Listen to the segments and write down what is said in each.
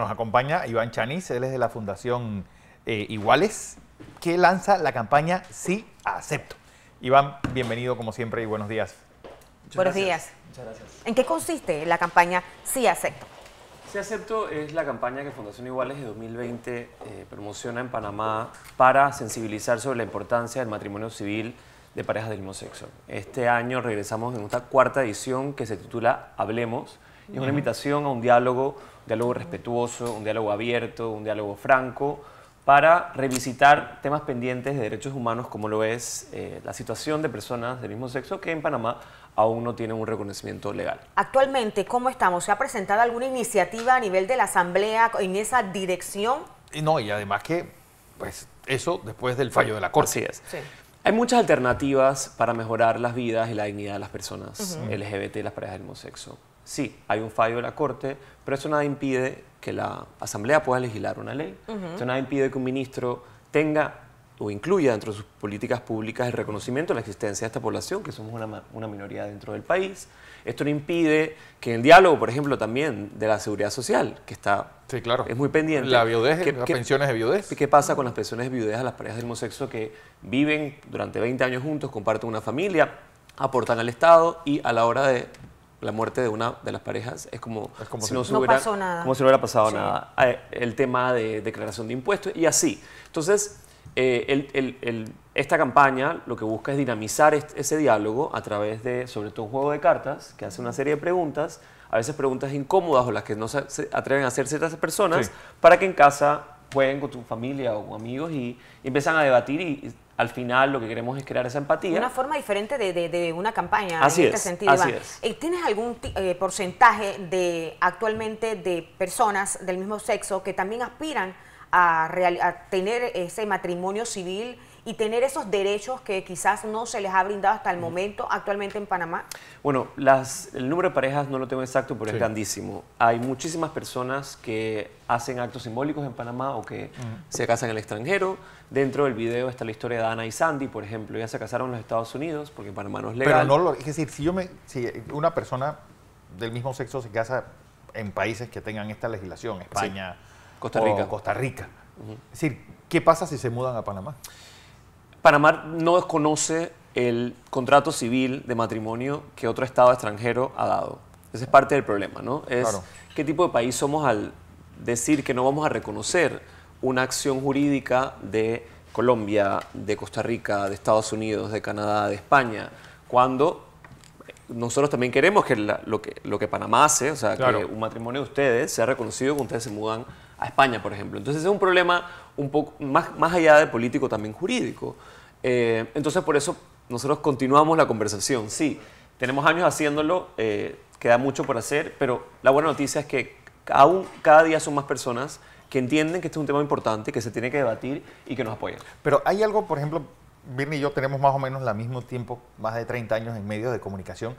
Nos acompaña Iván Chaniz, él es de la Fundación Iguales, que lanza la campaña Sí Acepto. Iván, bienvenido como siempre y buenos días. Buenos días. Muchas gracias. ¿En qué consiste la campaña Sí Acepto? Sí Acepto es la campaña que Fundación Iguales de 2020 promociona en Panamá para sensibilizar sobre la importancia del matrimonio civil de parejas del mismo sexo. Este año regresamos en esta cuarta edición que se titula Hablemos. Y es una invitación a un diálogo respetuoso, un diálogo abierto, un diálogo franco, para revisitar temas pendientes de derechos humanos como lo es la situación de personas del mismo sexo que en Panamá aún no tienen un reconocimiento legal. Actualmente, ¿cómo estamos? ¿Se ha presentado alguna iniciativa a nivel de la Asamblea en esa dirección? No, y además que, pues, eso después del fallo de la Corte. Así es. Sí. Hay muchas alternativas para mejorar las vidas y la dignidad de las personas LGBT y las parejas del mismo sexo. Sí, hay un fallo de la Corte, pero eso nada impide que la Asamblea pueda legislar una ley. Eso nada impide que un ministro tenga o incluya dentro de sus políticas públicas el reconocimiento de la existencia de esta población, que somos una minoría dentro del país. Esto no impide que en el diálogo, por ejemplo, también de la seguridad social, que está, sí, claro, es muy pendiente. La viudez, las pensiones de viudez. ¿Qué pasa con las pensiones de viudez a las parejas del mismo sexo que viven durante 20 años juntos, comparten una familia, aportan al Estado y a la hora de la muerte de una de las parejas es como si no pasó nada. Como si no hubiera pasado nada. El tema de declaración de impuestos y así. Entonces, esta campaña lo que busca es dinamizar ese diálogo a través de, sobre todo, un juego de cartas que hace una serie de preguntas, a veces preguntas incómodas o las que no se atreven a hacer ciertas personas, sí, para que en casa jueguen con tu familia o con amigos y empiezan a debatir y al final lo que queremos es crear esa empatía. Una forma diferente de una campaña así en es, este sentido, así Iván. es. ¿Tienes algún porcentaje actualmente de personas del mismo sexo que también aspiran a tener ese matrimonio civil y tener esos derechos que quizás no se les ha brindado hasta el momento actualmente en Panamá? Bueno, el número de parejas no lo tengo exacto, pero sí, es grandísimo. Hay muchísimas personas que hacen actos simbólicos en Panamá o que se casan en el extranjero. Dentro del video está la historia de Ana y Sandy, por ejemplo. Ellas se casaron en los Estados Unidos porque en Panamá no es legal. Pero es decir, si una persona del mismo sexo se casa en países que tengan esta legislación, España, sí, Costa Rica. Es decir, ¿qué pasa si se mudan a Panamá? Panamá no desconoce el contrato civil de matrimonio que otro Estado extranjero ha dado. Ese es parte del problema, ¿no? Es claro, qué tipo de país somos al decir que no vamos a reconocer una acción jurídica de Colombia, de Costa Rica, de Estados Unidos, de Canadá, de España, cuando nosotros también queremos que lo que Panamá hace, o sea, claro, que un matrimonio de ustedes sea reconocido cuando ustedes se mudan a España, por ejemplo. Entonces es un problema un poco más allá de político, también jurídico. Entonces por eso nosotros continuamos la conversación. Sí, tenemos años haciéndolo, queda mucho por hacer, pero la buena noticia es que aún cada día son más personas que entienden que este es un tema importante, que se tiene que debatir y que nos apoyan. Pero hay algo, por ejemplo, Birni y yo tenemos más o menos al mismo tiempo, más de 30 años en medios de comunicación,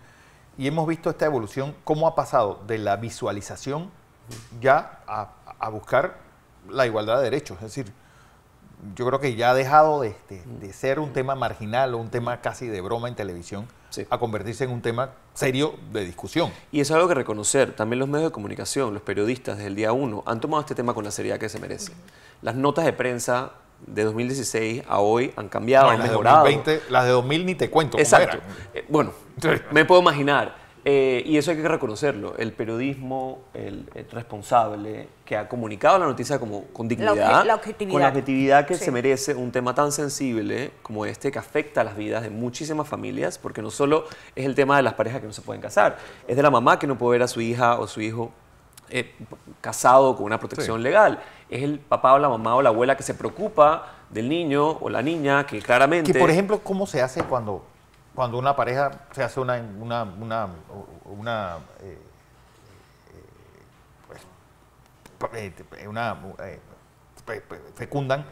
y hemos visto esta evolución, cómo ha pasado de la visualización ya a buscar la igualdad de derechos. Es decir, yo creo que ya ha dejado de ser un tema marginal o un tema casi de broma en televisión, sí, a convertirse en un tema serio de discusión. Y eso es algo que reconocer. También los medios de comunicación, los periodistas desde el día 1 han tomado este tema con la seriedad que se merece. Las notas de prensa de 2016 a hoy han cambiado, han mejorado. De 2020, las de 2000 ni te cuento. Exacto. Bueno, me puedo imaginar. Y eso hay que reconocerlo. El periodismo, el responsable, que ha comunicado la noticia con dignidad, con la objetividad que sí, se merece un tema tan sensible como este, que afecta a las vidas de muchísimas familias, porque no solo es el tema de las parejas que no se pueden casar, es de la mamá que no puede ver a su hija o su hijo casado con una protección sí, legal. Es el papá o la mamá o la abuela que se preocupa del niño o la niña que claramente... Que, por ejemplo, ¿cómo se hace cuando una pareja se hace fecundan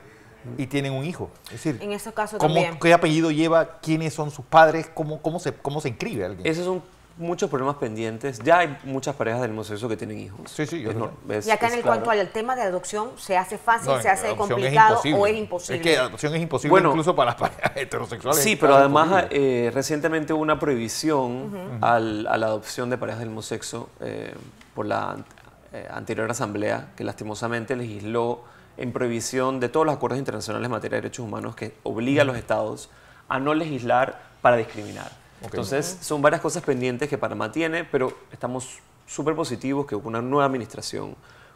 y tienen un hijo? Es decir, en ese caso también, ¿qué apellido lleva? ¿Quiénes son sus padres? ¿Cómo se inscribe alguien? Esos son muchos problemas pendientes. Ya hay muchas parejas del mismo sexo que tienen hijos. Sí, sí. Y acá en cuanto al tema de adopción, ¿se hace fácil, se hace complicado o es imposible? Es que adopción es imposible incluso para las parejas heterosexuales. Sí, pero además recientemente hubo una prohibición a la adopción de parejas del mismo sexo por la anterior asamblea que lastimosamente legisló en prohibición de todos los acuerdos internacionales en materia de derechos humanos que obliga a los estados a no legislar para discriminar. Entonces, son varias cosas pendientes que Panamá tiene, pero estamos súper positivos que con una nueva administración,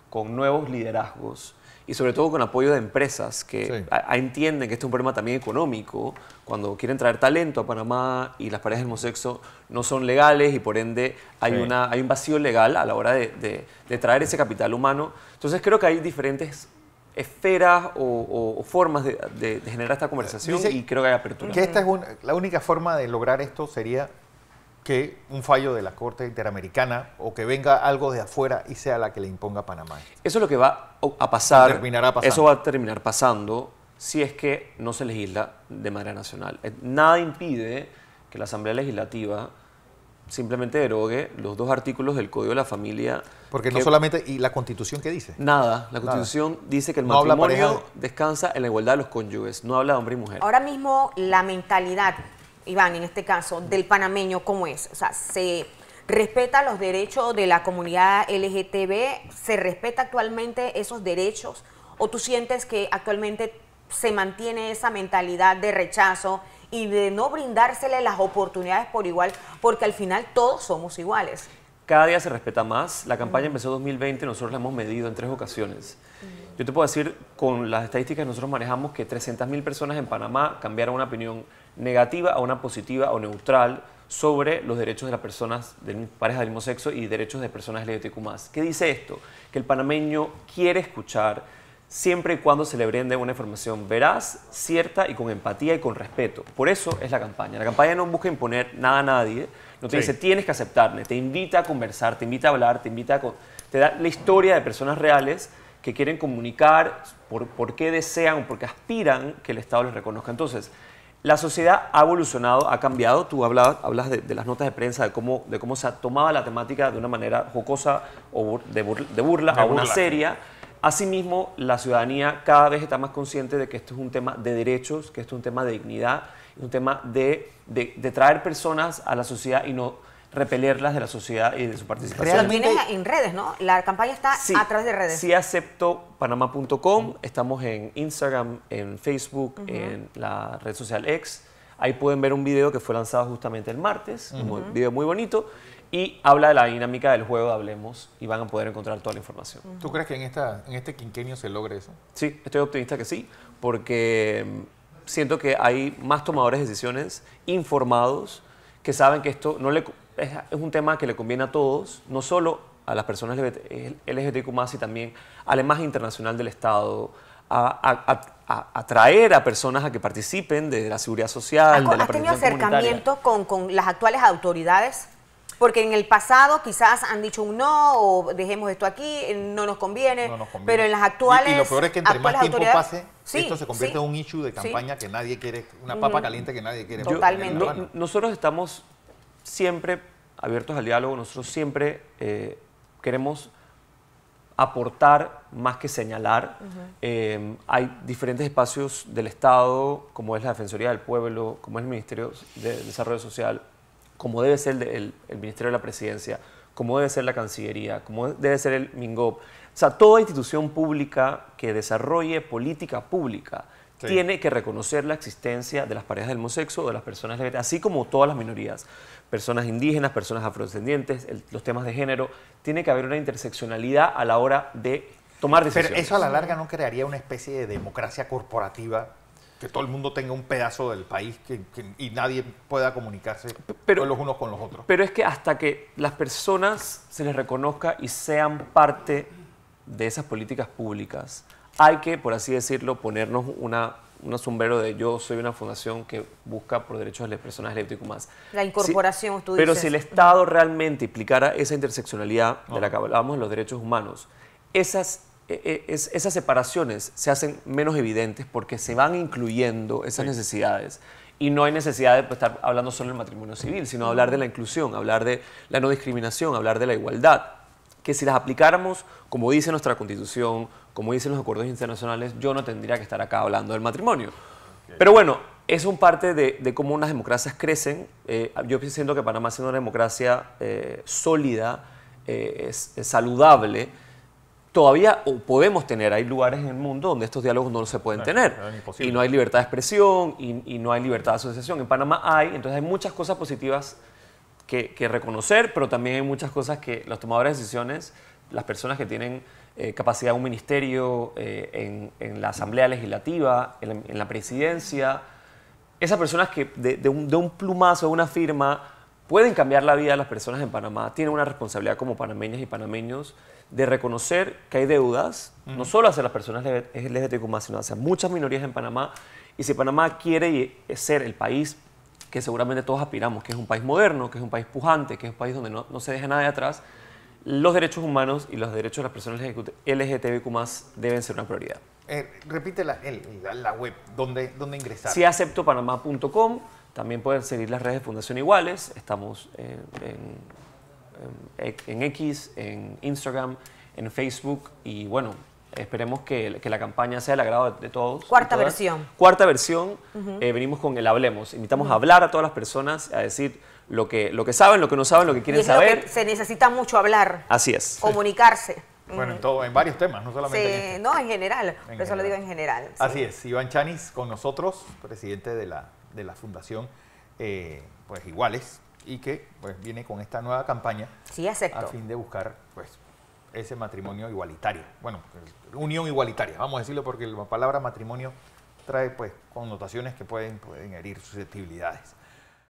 con nuevos liderazgos y sobre todo con apoyo de empresas que entienden que este es un problema también económico, cuando quieren traer talento a Panamá y las parejas del mismo sexo no son legales y por ende hay un vacío legal a la hora de traer ese capital humano. Entonces creo que hay diferentes esferas o formas de generar esta conversación y creo que hay apertura. Que esta es la única forma de lograr esto sería que un fallo de la Corte Interamericana o que venga algo de afuera y sea la que le imponga a Panamá. Eso es lo que va a pasar. Terminará pasando. Eso va a terminar pasando si es que no se legisla de manera nacional. Nada impide que la Asamblea Legislativa simplemente derogue los 2 artículos del Código de la Familia. Porque no solamente, ¿y la Constitución qué dice? Nada, la Constitución dice que el matrimonio descansa en la igualdad de los cónyuges, no habla de hombre y mujer. Ahora mismo la mentalidad, Iván, en este caso, del panameño, ¿cómo es? O sea, ¿se respeta los derechos de la comunidad LGTB? ¿Se respeta actualmente esos derechos? ¿O tú sientes que actualmente se mantiene esa mentalidad de rechazo y de no brindársele las oportunidades por igual? Porque al final todos somos iguales. Cada día se respeta más. La campaña empezó en 2020, nosotros la hemos medido en 3 ocasiones. Yo te puedo decir, con las estadísticas que nosotros manejamos, que 300.000 personas en Panamá cambiaron una opinión negativa a una positiva o neutral sobre los derechos de las personas de parejas del mismo sexo y derechos de personas LGBTQ+. ¿Qué dice esto? Que el panameño quiere escuchar siempre y cuando se le brinde una información veraz, cierta y con empatía y con respeto. Por eso es la campaña. La campaña no busca imponer nada a nadie, no te dice tienes que aceptarme, te invita a conversar, te invita a hablar, te da la historia de personas reales que quieren comunicar por qué desean o por qué aspiran que el Estado les reconozca. Entonces, la sociedad ha evolucionado, ha cambiado. Tú hablas de las notas de prensa, de cómo se tomaba la temática de una manera jocosa o de burla a una seria. Asimismo, la ciudadanía cada vez está más consciente de que esto es un tema de derechos, que esto es un tema de dignidad, es un tema de traer personas a la sociedad y no repelerlas de la sociedad y de su participación. Lo tienes en redes, ¿no? La campaña está a través de redes. Sí, acepto panama.com. Estamos en Instagram, en Facebook, en la red social X. Ahí pueden ver un video que fue lanzado justamente el martes, un video muy bonito, y habla de la dinámica del juego de Hablemos y van a poder encontrar toda la información. ¿Tú crees que en este quinquenio se logre eso? Sí, estoy optimista que sí, porque siento que hay más tomadores de decisiones informados que saben que esto es un tema que le conviene a todos, no solo a las personas LGBTQ+, y también a la imagen internacional del Estado, a atraer a personas a que participen de la seguridad social, de la participación comunitaria. ¿Has tenido acercamientos con las actuales autoridades? Porque en el pasado quizás han dicho un no, o dejemos esto aquí, no nos conviene, pero en las actuales y lo peor es que entre más tiempo pase, esto se convierte en un issue de campaña que nadie quiere, una papa caliente que nadie quiere. Totalmente. Nosotros estamos siempre abiertos al diálogo, nosotros siempre queremos aportar más que señalar. Hay diferentes espacios del Estado, como es la Defensoría del Pueblo, como es el Ministerio de Desarrollo Social, como debe ser el Ministerio de la Presidencia, como debe ser la Cancillería, como debe ser el MINGOP. O sea, toda institución pública que desarrolle política pública tiene que reconocer la existencia de las parejas del mismo sexo o de las personas LGBT, así como todas las minorías, personas indígenas, personas afrodescendientes, los temas de género. Tiene que haber una interseccionalidad a la hora de tomar decisiones. Pero eso a la larga no crearía una especie de democracia corporativa, que todo el mundo tenga un pedazo del país y nadie pueda comunicarse los unos con los otros. Pero es que hasta que las personas se les reconozca y sean parte de esas políticas públicas, hay que, por así decirlo, ponernos un sombrero de yo soy una fundación que busca por derechos de las personas LGBTQ+. La incorporación, tú dices. Pero si el Estado realmente implicara esa interseccionalidad de la que hablábamos de los derechos humanos, esas separaciones se hacen menos evidentes porque se van incluyendo esas necesidades. Y no hay necesidad de estar hablando solo del matrimonio civil, sino hablar de la inclusión, hablar de la no discriminación, hablar de la igualdad. Que si las aplicáramos, como dice nuestra Constitución, como dicen los acuerdos internacionales, yo no tendría que estar acá hablando del matrimonio. Pero bueno, es un parte de cómo unas democracias crecen. Yo siento que Panamá, siendo una democracia sólida, es saludable, todavía o podemos tener, hay lugares en el mundo donde estos diálogos no se pueden tener. Y no hay libertad de expresión y no hay libertad de asociación. En Panamá hay, entonces hay muchas cosas positivas que reconocer, pero también hay muchas cosas que los tomadores de decisiones, las personas que tienen capacidad de un ministerio, en la Asamblea Legislativa, en la presidencia, esas personas que de un plumazo, de una firma, pueden cambiar la vida de las personas en Panamá, tienen una responsabilidad como panameñas y panameños de reconocer que hay deudas, no solo hacia las personas LGBTQ+, sino hacia muchas minorías en Panamá. Y si Panamá quiere ser el país que seguramente todos aspiramos, que es un país moderno, que es un país pujante, que es un país donde no se deja nada de atrás, los derechos humanos y los derechos de las personas LGBTQ+ deben ser una prioridad. Repite la web, ¿dónde ingresar? siaceptopanamá.com. También pueden seguir las redes de Fundación Iguales. Estamos en X, en Instagram, en Facebook. Y bueno, esperemos que la campaña sea del agrado de todos. Cuarta versión. Cuarta versión. Venimos con el Hablemos. Invitamos a hablar a todas las personas, a decir lo que saben, lo que no saben, lo que quieren saber. Lo que se necesita mucho hablar. Así es. Comunicarse. Bueno, en varios temas, no solamente en este. No, en general. Eso lo digo en general. Sí. Así es. Iván Chanis con nosotros, presidente de la Fundación pues Iguales, y que pues viene con esta nueva campaña a fin de buscar pues ese matrimonio igualitario. Bueno, unión igualitaria, vamos a decirlo, porque la palabra matrimonio trae pues connotaciones que pueden herir susceptibilidades.